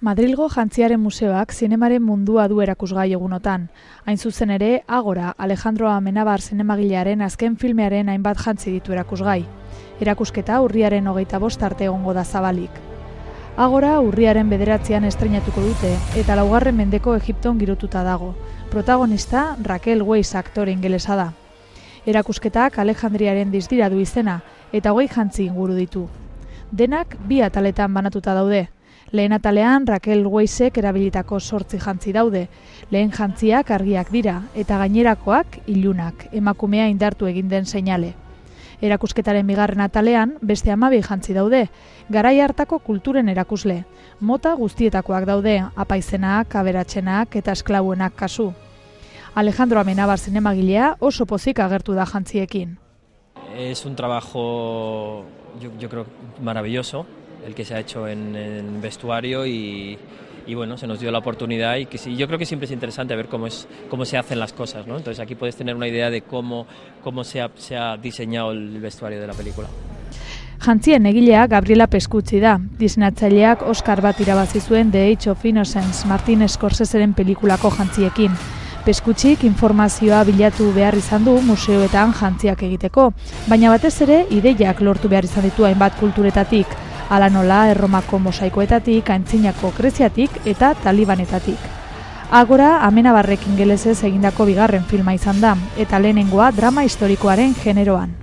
Madrilgo Jantziaren Museoak zinemaren mundua du erakusgai egunotan. Hain zuzen ere, Agora, Alejandro Amenabar zinemagilearen azken filmearen hainbat jantzi ditu erakusgai. Erakusketa urriaren 25 arte egongo da zabalik. Agora urriaren 9an estreinatuko dute eta 4. mendeko Egipton girotuta dago. Protagonista Raquel Weisz aktore ingelesa da. Erakusketak Alejandriaren distira du izena eta 20 jantzi inguru ditu. Denak 2 ataletan banatuta daude. Lehen atalean Raquel Weiszek erabilitako 8 jantzi daude. Lehen jantziak argiak dira eta gainerakoak ilunak, emakumea indartu egin den seinale. Erakusketaren 2. atalean beste 12 jantzi daude, garai hartako kulturen erakusle. Mota guztietakoak daude, apaizenak, aberatsenak eta esklabuenak kasu. Alejandro Amenabar zinemagilea oso pozik agertu da jantziekin. Es un trabajo, yo creo, maravilloso, el que se ha hecho en vestuario y bueno, se nos dio la oportunidad y que sí, yo creo que siempre es interesante ver cómo se hacen las cosas, ¿no? Entonces aquí puedes tener una idea de cómo se ha diseñado el vestuario de la película. Jantzien egilea Gabriela Pescucci da. Diseinatzaileak Oscar bat irabazi zuen The Age of Innocence Martin Scorseseren pelikulako jantziekin. Pescucik informazioa bilatu behar izan du museoetan jantziak egiteko, baina batez ere ideiak lortu behar izan ditu hainbat kulturetatik, hala nola Erromako mosaikoetatik, Antzinako Greziatik eta Talibanetatik. Agora Amenabarrek ingelesez egindako 2. filma izan da, eta lehenengoa drama historikoaren generoan.